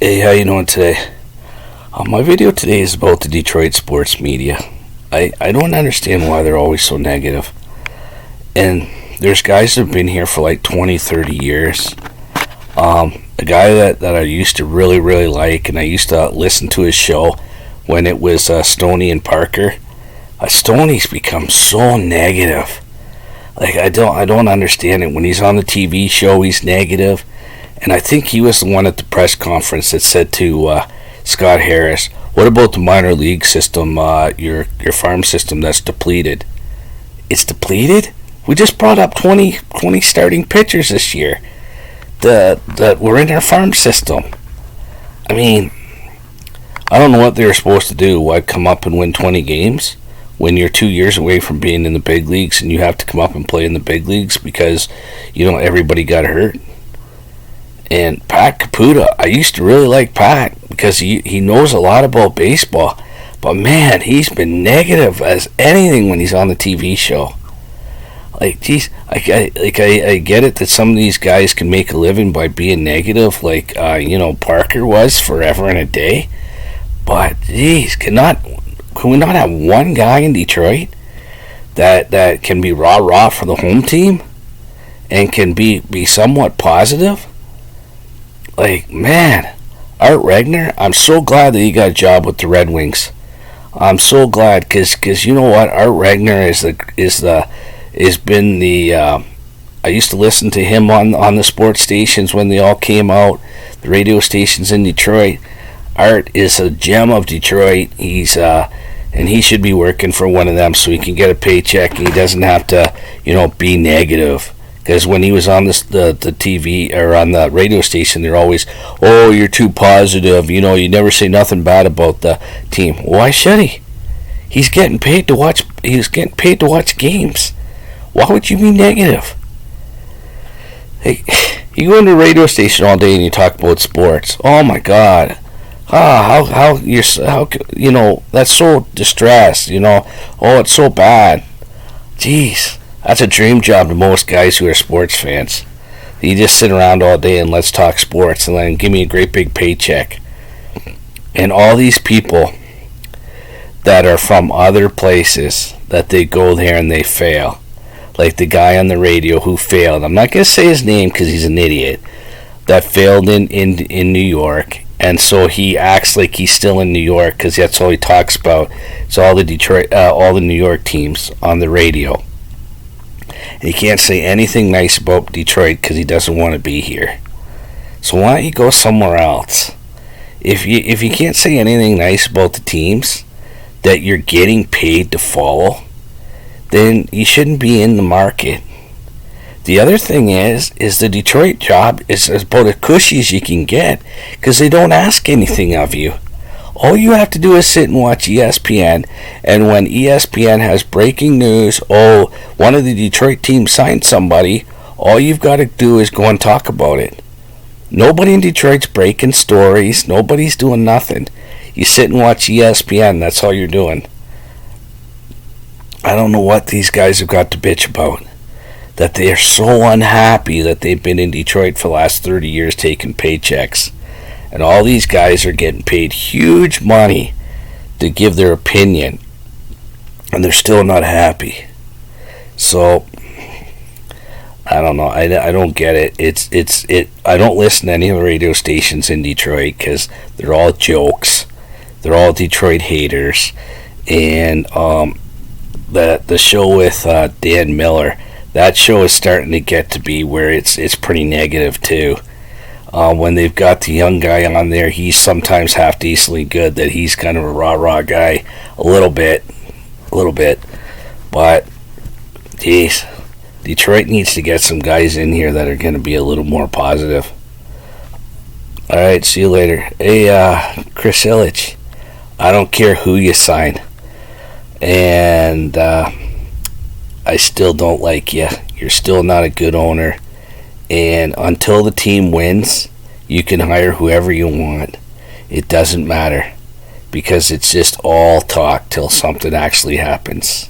Hey, how you doing today? My video today is about the Detroit sports media. I don't understand why they're always so negative. And there's guys that have been here for like 20, 30 years. A guy that I used to really, really like, and I used to listen to his show when it was Stoney and Parker. Stoney's become so negative. Like I don't understand it. When he's on the TV show, he's negative. And I think he was the one at the press conference that said to Scott Harris, "What about the minor league system? Your farm system that's depleted." It's depleted. We just brought up 20 starting pitchers this year that were in our farm system. I mean, I don't know what they were supposed to do. Why come up and win 20 games when you're 2 years away from being in the big leagues and you have to come up and play in the big leagues because everybody got hurt? And Pat Caputo, I used to really like Pat because he knows a lot about baseball. But man, he's been negative as anything when he's on the TV show. Like, geez, I get it that some of these guys can make a living by being negative, like Parker was forever and a day. But geez, can we not have one guy in Detroit that can be rah for the home team and can be somewhat positive? Like, man, Art Regner, I'm so glad that he got a job with the Red Wings. I'm so glad because you know what, Art Regner I used to listen to him on the sports stations when they all came out, the radio stations in Detroit. Art is a gem of Detroit. And he should be working for one of them so he can get a paycheck and he doesn't have to, be negative. Because when he was on the TV or on the radio station, they're always, "Oh, you're too positive. You never say nothing bad about the team." Why should he? He's getting paid to watch. He's getting paid to watch games. Why would you be negative? Hey, you go into a radio station all day and you talk about sports. Oh my God. That's so distressed. Oh, it's so bad. Jeez. That's a dream job to most guys who are sports fans. You just sit around all day and let's talk sports and then give me a great big paycheck. And all these people that are from other places, that they go there and they fail. Like the guy on the radio who failed. I'm not going to say his name because he's an idiot. That failed in New York. And so he acts like he's still in New York because that's all he talks about. It's all the New York teams on the radio. He can't say anything nice about Detroit because he doesn't want to be here. So why don't you go somewhere else? If you can't say anything nice about the teams that you're getting paid to follow, then you shouldn't be in the market. The other thing is the Detroit job is about as cushy as you can get because they don't ask anything of you. All you have to do is sit and watch ESPN, and when ESPN has breaking news, one of the Detroit teams signed somebody, all you've got to do is go and talk about it. Nobody in Detroit's breaking stories. Nobody's doing nothing. You sit and watch ESPN. That's all you're doing. I don't know what these guys have got to bitch about. That they are so unhappy that they've been in Detroit for the last 30 years taking paychecks. And all these guys are getting paid huge money to give their opinion. And they're still not happy. So, I don't know. I don't get it. I don't listen to any of the radio stations in Detroit because they're all jokes. They're all Detroit haters. And the show with Dan Miller, that show is starting to get to be where it's pretty negative too. When they've got the young guy on there, he's sometimes half decently good. That he's kind of a rah guy, a little bit. But, geez, Detroit needs to get some guys in here that are going to be a little more positive. All right, see you later. Hey, Chris Illich, I don't care who you sign, and I still don't like you. You're still not a good owner. And until the team wins, you can hire whoever you want. It doesn't matter. Because it's just all talk till something actually happens.